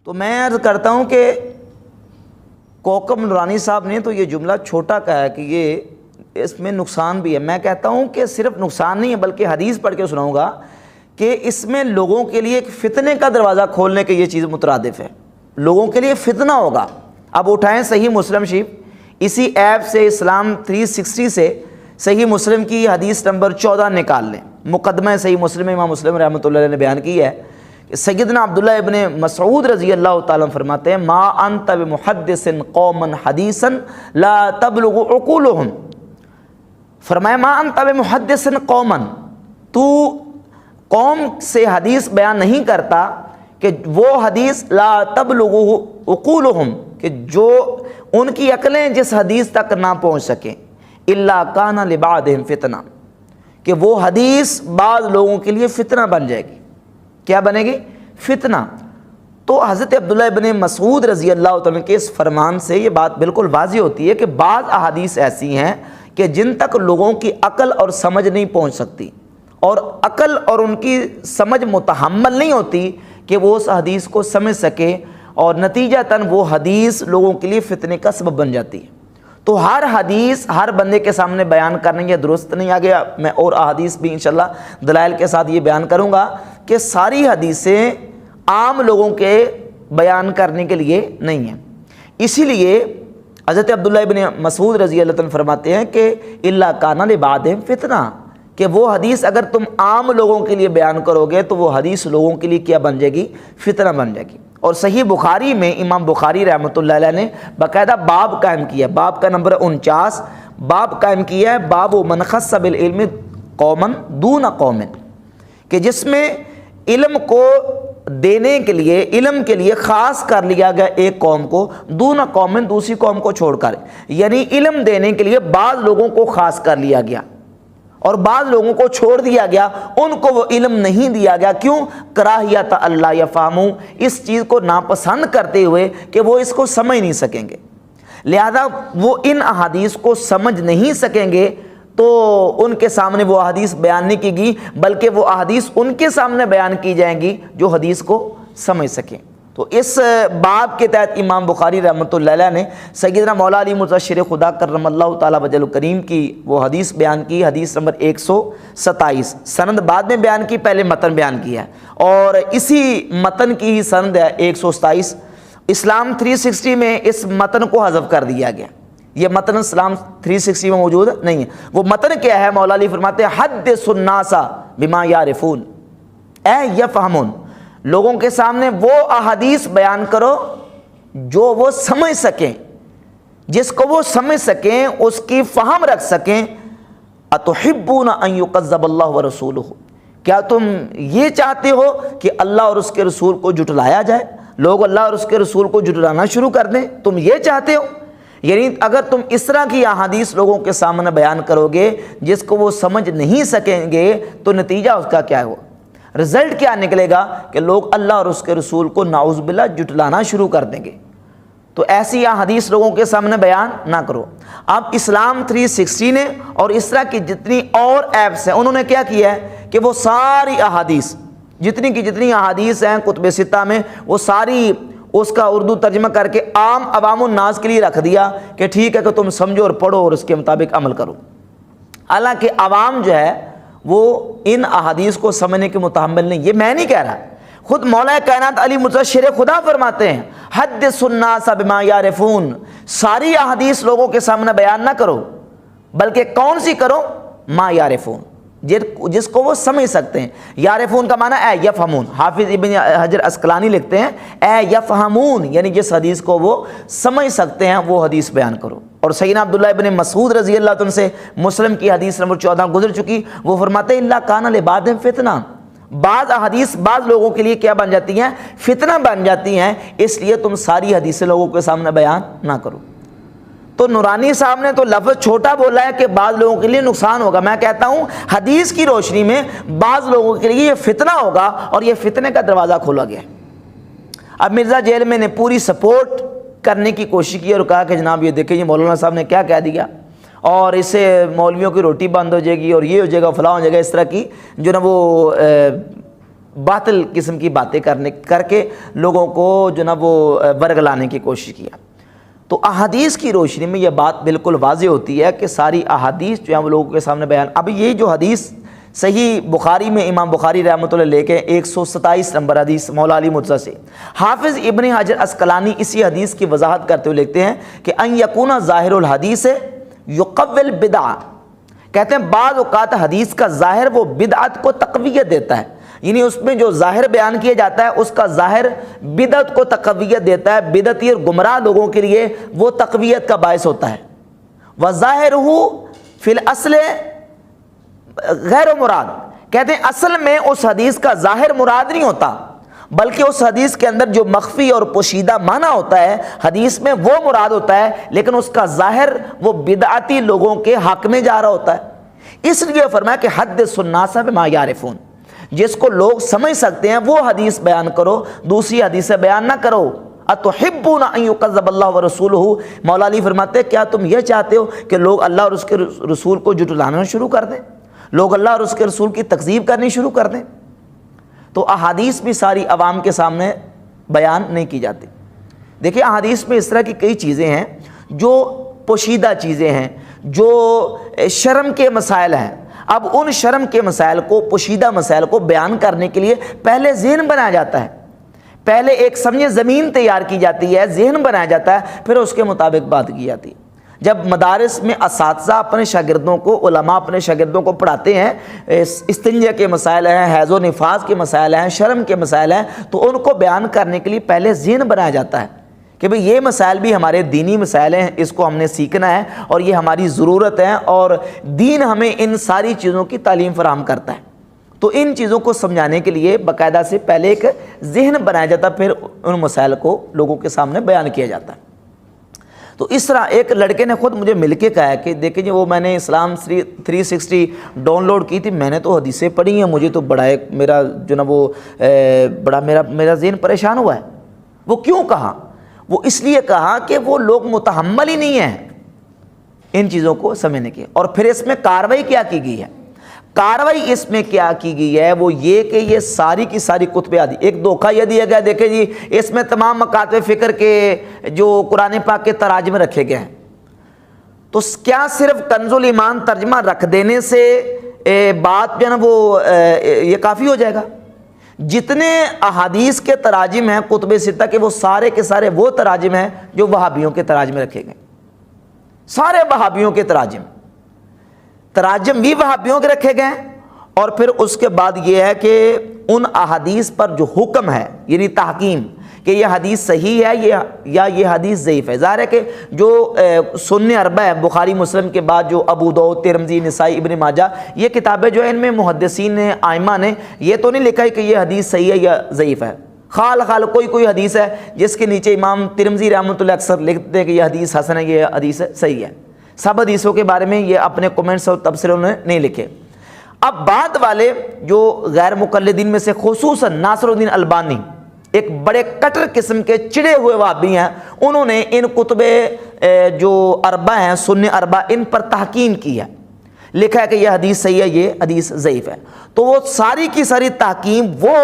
تو میں عرض کرتا ہوں کہ کوکب نورانی صاحب نے تو یہ جملہ چھوٹا کہا ہے کہ یہ اس میں نقصان بھی ہے. میں کہتا ہوں کہ صرف نقصان نہیں ہے بلکہ حدیث پڑھ کے سناؤں گا کہ اس میں لوگوں کے لیے ایک فتنے کا دروازہ کھولنے کے یہ چیز مترادف ہے. لوگوں کے لیے فتنہ ہوگا. اب اٹھائیں صحیح مسلم شریف, اسی ایپ سے اسلام 360 سے صحیح مسلم کی حدیث نمبر 14 نکال لیں. مقدمہ صحیح مسلم امام مسلم رحمۃ اللہ علیہ نے بیان کی ہے کہ سیدنا عبداللہ ابن مسعود رضی اللہ تعالیٰ عنہ فرماتے ہیں ما انت بمحدث قوما حدیثا لا تبلغ عقولهم. فرمایا ما انت بمحدث قوما, تو قوم سے حدیث بیان نہیں کرتا کہ وہ حدیث لا تبلغ عقولهم, کہ جو ان کی عقلیں جس حدیث تک نہ پہنچ سکیں, الا کان لبعضهم فتنہ, کہ وہ حدیث بعض لوگوں کے لیے فتنہ بن جائے گی. کیا بنے گی؟ فتنہ. تو حضرت عبداللہ ابن مسعود رضی اللہ تعالیٰ کے اس فرمان سے یہ بات بالکل واضح ہوتی ہے کہ بعض احادیث ایسی ہیں کہ جن تک لوگوں کی عقل اور سمجھ نہیں پہنچ سکتی, اور عقل اور ان کی سمجھ متحمل نہیں ہوتی کہ وہ اس حدیث کو سمجھ سکے, اور نتیجتاً وہ حدیث لوگوں کے لیے فتنے کا سبب بن جاتی ہے. تو ہر حدیث ہر بندے کے سامنے بیان کرنے یہ درست نہیں. آ گیا میں اور احادیث بھی انشاءاللہ دلائل کے ساتھ یہ بیان کروں گا کہ ساری حدیثیں عام لوگوں کے بیان کرنے کے لیے نہیں ہیں. اسی لیے حضرت عبداللہ ابن مسعود رضی اللہ عنہ فرماتے ہیں کہ الا کان لبعضهم فتنہ, کہ وہ حدیث اگر تم عام لوگوں کے لیے بیان کرو گے تو وہ حدیث لوگوں کے لیے کیا بن جائے گی؟ فتنہ بن جائے گی. اور صحیح بخاری میں امام بخاری رحمۃ اللہ علیہ نے باقاعدہ باب قائم کیا, باب کا نمبر 49 باب قائم کیا ہے, باب من خص بالعلم قوما دون قوم, کہ جس میں علم کو دینے کے لیے, علم کے لیے خاص کر لیا گیا ایک قوم کو, دون قوم دوسری قوم کو چھوڑ کر, یعنی علم دینے کے لیے بعض لوگوں کو خاص کر لیا گیا اور بعض لوگوں کو چھوڑ دیا گیا, ان کو وہ علم نہیں دیا گیا. کیوں؟ کراہیت اللہ یفہموا, اس چیز کو ناپسند کرتے ہوئے کہ وہ اس کو سمجھ نہیں سکیں گے, لہذا وہ ان احادیث کو سمجھ نہیں سکیں گے تو ان کے سامنے وہ احادیث بیان نہیں کی گئی, بلکہ وہ احادیث ان کے سامنے بیان کی جائیں گی جو حدیث کو سمجھ سکیں. تو اس باب کے تحت امام بخاری رحمۃ اللہ علیہ نے سیدنا مولا علی مرتضیٰ شیر خدا کرم اللہ تعالیٰ وجہ الکریم کی وہ حدیث بیان کی, حدیث نمبر 127. سند بعد میں بیان کی, پہلے متن بیان کیا ہے, اور اسی متن کی ہی سند ہے 127. اسلام 360 میں اس متن کو حذف کر دیا گیا, یہ متن اسلام 360 میں موجود نہیں ہے. وہ متن کیا ہے؟ مولا علی فرماتے ہیں حدث الناس بما یعرفون اے یفہمون, لوگوں کے سامنے وہ احادیث بیان کرو جو وہ سمجھ سکیں, جس کو وہ سمجھ سکیں, اس کی فہم رکھ سکیں. اتحبون ان یکذب اللہ ورسولہ, کیا تم یہ چاہتے ہو کہ اللہ اور اس کے رسول کو جھٹلایا جائے, لوگ اللہ اور اس کے رسول کو جھٹلانا شروع کر دیں؟ تم یہ چاہتے ہو؟ یعنی اگر تم اس طرح کی احادیث لوگوں کے سامنے بیان کرو گے جس کو وہ سمجھ نہیں سکیں گے تو نتیجہ اس کا کیا ہو, رزلٹ کیا نکلے گا کہ لوگ اللہ اور اس کے رسول کو نعوذ باللہ جھٹلانا شروع کر دیں گے. تو ایسی احادیث لوگوں کے سامنے بیان نہ کرو. اب اسلام 360 نے اور اس طرح کی جتنی اور ایپس ہیں انہوں نے کیا کیا ہے کہ وہ ساری احادیث جتنی کی جتنی احادیث ہیں کتب ستہ میں, وہ ساری اس کا اردو ترجمہ کر کے عام عوام الناس کے لیے رکھ دیا کہ ٹھیک ہے کہ تم سمجھو اور پڑھو اور اس کے مطابق عمل کرو. حالانکہ عوام جو ہے وہ ان احادیث کو سمجھنے کے متحمل نہیں. یہ میں نہیں کہہ رہا, خود مولا کائنات علی مرتضیٰ شیر خدا فرماتے ہیں حدث الناس بما یعرفون, ساری احادیث لوگوں کے سامنے بیان نہ کرو بلکہ کون سی کرو؟ ما یعرفون, جس کو وہ سمجھ سکتے ہیں. یعرفون کا معنی اے یفہمون, حافظ ابن حجر عسقلانی لکھتے ہیں اے یفہمون, یعنی جس حدیث کو وہ سمجھ سکتے ہیں وہ حدیث بیان کرو. اور سیدنا عبداللہ ابن مسعود رضی اللہ عنہ سے مسلم کی حدیث نمبر 14 گزر چکی, وہ فرماتے ہیں اللہ کان لبعضهم فتنہ, بعض احادیث بعض لوگوں کے لیے کیا بن جاتی ہیں؟ فتنہ بن جاتی ہیں, اس لیے تم ساری حدیثیں لوگوں کے سامنے بیان نہ کرو. تو نورانی صاحب نے تو لفظ چھوٹا بولا ہے کہ بعض لوگوں کے لیے نقصان ہوگا. میں کہتا ہوں حدیث کی روشنی میں بعض لوگوں کے لیے یہ فتنہ ہوگا اور یہ فتنے کا دروازہ کھولا گیا. اب مرزا جیل میں نے پوری سپورٹ کرنے کی کوشش کی اور کہا کہ جناب یہ دیکھیں یہ مولانا صاحب نے کیا کہہ دیا اور اس سے مولویوں کی روٹی بند ہو جائے گی اور یہ ہو جائے گا فلاں ہو جائے گا, اس طرح کی جو نا وہ باطل قسم کی باتیں کر کے لوگوں کو جو نا وہ ورگلانے کی کوشش کیا۔ تو احادیث کی روشنی میں یہ بات بالکل واضح ہوتی ہے کہ ساری احادیث جو ہیں وہ لوگوں کے سامنے بیان۔ اب یہ جو حدیث صحیح بخاری میں امام بخاری رحمۃ اللہ لے کے 127 نمبر حدیث مولا علی مرتضیٰ سے، حافظ ابن حجر عسقلانی اسی حدیث کی وضاحت کرتے ہوئے لکھتے ہیں کہ ان یکون ظاہر الحدیث یقوی البدع، کہتے ہیں بعض اوقات حدیث کا ظاہر وہ بدعت کو تقویت دیتا ہے، یعنی اس میں جو ظاہر بیان کیا جاتا ہے اس کا ظاہر بدعت کو تقویت دیتا ہے، بدعتی اور گمراہ لوگوں کے لیے وہ تقویت کا باعث ہوتا ہے۔ وَظَاهِرُهُ فِي الْأَصْلِ غیر مراد، کہتے ہیں اصل میں اس حدیث کا ظاہر مراد نہیں ہوتا، بلکہ اس حدیث کے اندر جو مخفی اور پوشیدہ معنی ہوتا ہے حدیث میں وہ مراد ہوتا ہے، لیکن اس کا ظاہر وہ بدعتی لوگوں کے حق میں جا رہا ہوتا ہے۔ اس لیے فرمایا کہ حدث الناس بما یعرفون، جس کو لوگ سمجھ سکتے ہیں وہ حدیث بیان کرو، دوسری حدیثیں بیان نہ کرو۔ اتحبون ان یکذب اللہ ورسولہ، مولا علی فرماتے ہیں کیا تم یہ چاہتے ہو کہ لوگ اللہ اور اس کے رسول کو جھٹلانا شروع کر دیں، لوگ اللہ اور اس کے رسول کی تکذیب کرنی شروع کر دیں؟ تو احادیث بھی ساری عوام کے سامنے بیان نہیں کی جاتی۔ دیکھیں احادیث میں اس طرح کی کئی چیزیں ہیں جو پوشیدہ چیزیں ہیں، جو شرم کے مسائل ہیں۔ اب ان شرم کے مسائل کو، پوشیدہ مسائل کو بیان کرنے کے لیے پہلے ذہن بنایا جاتا ہے، پہلے ایک سمجھے زمین تیار کی جاتی ہے، ذہن بنایا جاتا ہے، پھر اس کے مطابق بات کی جاتی ہے۔ جب مدارس میں اساتذہ اپنے شاگردوں کو، علماء اپنے شاگردوں کو پڑھاتے ہیں، استنجا کے مسائل ہیں، حیض و نفاس کے مسائل ہیں، شرم کے مسائل ہیں، تو ان کو بیان کرنے کے لیے پہلے ذہن بنایا جاتا ہے کہ بھئی یہ مسائل بھی ہمارے دینی مسائل ہیں، اس کو ہم نے سیکھنا ہے اور یہ ہماری ضرورت ہے، اور دین ہمیں ان ساری چیزوں کی تعلیم فراہم کرتا ہے۔ تو ان چیزوں کو سمجھانے کے لیے باقاعدہ سے پہلے ایک ذہن بنایا جاتا ہے، پھر ان مسائل کو لوگوں کے سامنے بیان کیا جاتا ہے۔ تو اس طرح ایک لڑکے نے خود مجھے مل کے کہا کہ دیکھیں جی وہ میں نے اسلام 360 ڈاؤن لوڈ کی تھی، میں نے تو حدیثیں پڑھی ہیں، مجھے تو بڑا ایک میرا جو نا وہ بڑا میرا ذہن پریشان ہوا ہے۔ وہ کیوں کہا؟ وہ اس لیے کہا کہ وہ لوگ متحمل ہی نہیں ہیں ان چیزوں کو سمجھنے کے۔ اور پھر اس میں کارروائی کیا کی گئی ہے؟ کارروائی اس میں کیا کی گئی ہے وہ یہ کہ یہ ساری کی ساری کتب حدیث، ایک دھوکہ یہ دیا گیا، دیکھیں جی اس میں تمام مکاتب فکر کے جو قرآن پاک کے تراجم رکھے گئے ہیں، تو کیا صرف کنز الایمان ترجمہ رکھ دینے سے بات جو ہے نا وہ یہ کافی ہو جائے گا؟ جتنے احادیث کے تراجم ہیں کتب ستہ کے، وہ سارے کے سارے وہ تراجم ہیں جو وہابیوں کے تراجم میں رکھے گئے، سارے وہابیوں کے تراجم بھی وہابیوں کے رکھے گئے۔ اور پھر اس کے بعد یہ ہے کہ ان احادیث پر جو حکم ہے، یعنی تحکیم کہ یہ حدیث صحیح ہے یا یہ حدیث ضعیف ہے۔ ظاہر ہے کہ جو سنن اربع ہے، بخاری مسلم کے بعد جو ابو داؤد، ترمذی، نسائی، ابن ماجہ، یہ کتابیں جو ہیں ان میں محدثین نے، ائمہ نے یہ تو نہیں لکھا ہے کہ یہ حدیث صحیح ہے یا ضعیف ہے۔ خال کوئی حدیث ہے جس کے نیچے امام ترمذی رحمۃ اللہ اکثر لکھتے ہیں کہ یہ حدیث حسن ہے، یہ حدیث صحیح ہے۔ سب حدیثوں کے بارے میں یہ اپنے کومنٹس اور تبصرے انہوں نے نہیں لکھے۔ اب بعد والے جو غیر مقلدین میں سے خصوصاً ناصر الدین البانی، ایک بڑے کٹر قسم کے چڑے ہوئے وہابی ہیں، انہوں نے ان کتب جو اربع ہیں، سنن اربع، ان پر تحکیم کی ہے، لکھا ہے کہ یہ حدیث صحیح ہے، یہ حدیث ضعیف ہے۔ تو وہ ساری کی ساری تحکیم وہ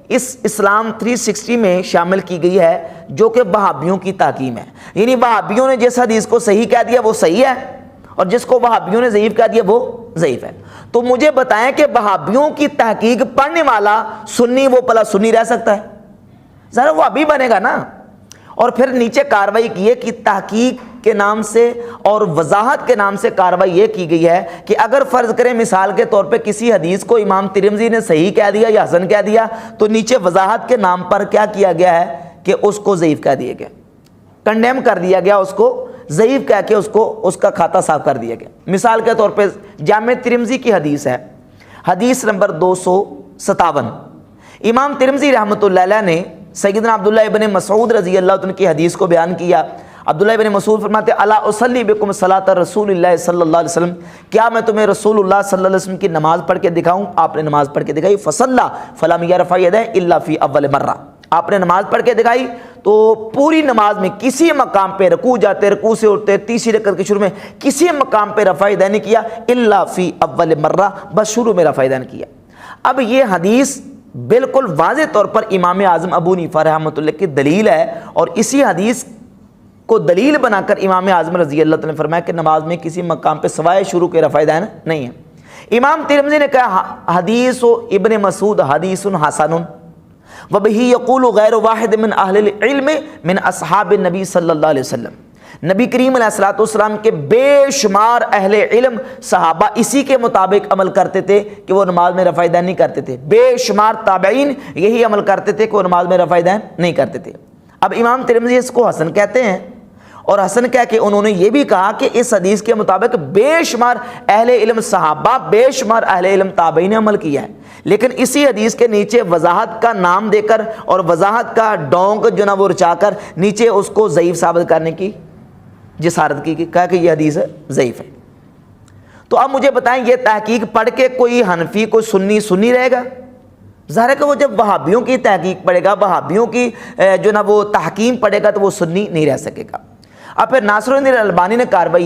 اس اسلام 360 میں شامل کی گئی ہے جو کہ وہابیوں کی تحکیم ہے، یعنی وہابیوں نے جس حدیث کو صحیح کہہ دیا وہ صحیح ہے، اور جس کو وہابیوں نے ضعیف کہہ دیا وہ ضعیف ہے۔ تو مجھے بتائیں کہ وہابیوں کی تحقیق پڑھنے والا سنی وہ پلا سنی رہ سکتا ہے؟ ذرا وہ ابھی بنے گا نا۔ اور پھر نیچے کاروائی کی ہے کہ تحقیق کے نام سے اور وضاحت کے نام سے کاروائی یہ کی گئی ہے کہ اگر فرض کریں مثال کے طور پہ کسی حدیث کو امام ترمذی نے صحیح کہہ دیا یا حسن کہہ دیا، تو نیچے وضاحت کے نام پر کیا کیا گیا ہے کہ اس کو ضعیف کہہ دیا گیا، کنڈیم کر دیا گیا، اس کو ضعیف کہہ کے اس کا کھاتا صاف کر دیا گیا۔ مثال کے طور پہ جامع ترمذی کی حدیث ہے، حدیث نمبر 257، امام ترمذی رحمۃ اللہ علیہ نے سیدنا عبداللہ ابن مسعود رضی اللہ عنہ کی حدیث کو بیان کیا۔ عبداللہ ابن مسعود فرماتے ہیں الا اصلی بکم صلاۃ رسول اللہ صلی اللہ علیہ وسلم، کیا میں تمہیں رسول اللہ صلی اللہ علیہ وسلم کی نماز پڑھ کے دکھاؤں؟ آپ نے نماز پڑھ کے دکھائی، فصلی فلم یرفع یدیہ الا فی اول مرہ، آپ نے نماز پڑھ کے دکھائی تو پوری نماز میں کسی مقام پہ رکوع جاتے، رکوع سے اٹھتے، تیسری رکعت کے شروع میں کسی مقام پہ رفع یدین نہیں کیا، الا فی اول مرہ، بس شروع میں رفع یدین کیا۔ اب یہ حدیث بالکل واضح طور پر امام اعظم ابو حنیفہ رحمۃ اللہ کی دلیل ہے، اور اسی حدیث کو دلیل بنا کر امام اعظم رضی اللہ تعالیٰ نے فرمایا کہ نماز میں کسی مقام پہ سوائے شروع کے رفع دین نہیں ہے۔ امام ترمذی نے کہا حدیث ابن مسعود حدیث حسن وبہ یقول غیر واحد من اہل العلم من اصحاب النبی صلی اللہ علیہ وسلم، نبی کریم علیہ الصلوۃ والسلام کے بے شمار اہل علم صحابہ اسی کے مطابق عمل کرتے تھے کہ وہ نماز میں رفع دین نہیں کرتے تھے، بے شمار تابعین یہی عمل کرتے تھے کہ وہ نماز میں رفع دین نہیں کرتے تھے۔ اب امام ترمذی اس کو حسن کہتے ہیں، اور حسن کہہ کے انہوں نے یہ بھی کہا کہ اس حدیث کے مطابق بے شمار اہل علم صحابہ، بے شمار اہل علم تابعین نے عمل کیا ہے، لیکن اسی حدیث کے نیچے وضاحت کا نام دے کر اور وضاحت کا ڈونک جو نا وہ رچا کر نیچے اس کو ضعیف ثابت کرنے کی جسارت کی، کہا کہ یہ حدیث ضعیف ہے۔ تو اب مجھے بتائیں یہ تحقیق پڑھ کے کوئی حنفی کوئی سنی رہے گا؟ ظاہر ہے کہ وہ جب وہابیوں کی تحقیق پڑھے گا، وہابیوں کی جو نا وہ تحکیم پڑھے گا تو وہ سنی نہیں رہ سکے گا۔ اب پھر ناصر الدین الالبانی نے کارروائی